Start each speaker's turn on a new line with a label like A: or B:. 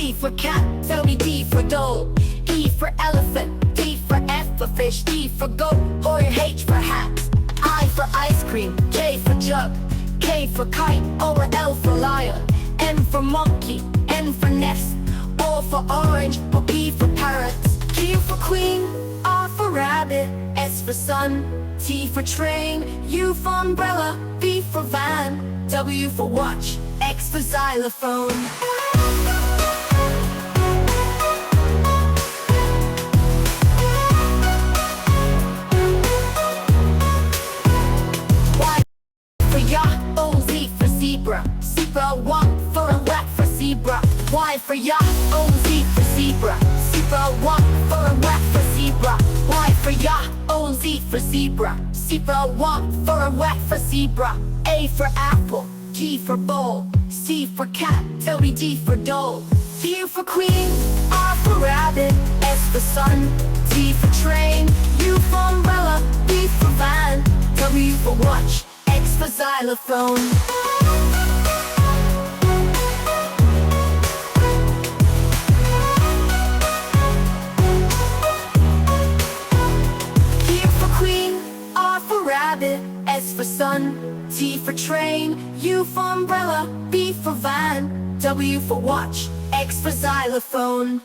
A: C for cat, D for doll. E for elephant, D for F for fish, D for goat, or H for hat. I for ice cream, J for jug, K for kite, or L for lion. M for monkey, N for nest, O for orange, or P for parrots. Q for queen, R for rabbit, S for sun, T for train, U for umbrella, V for van, W for watch, X for xylophone. Y for yacht, O, Z for zebra, super walk for a whack for zebra. Y for yacht, O, Z for zebra, super walk for a whack for zebra. Y for yacht, O, Z for zebra, super walk for a whack for zebra. A for apple, G for bowl, C for cat, D for doll. U for queen, R for rabbit, S for sun, T for train, U for umbrella, V for van, W for watch, X for xylophone. Rabbit, S for sun, T for train, U for umbrella, V for van, W for watch, X for xylophone.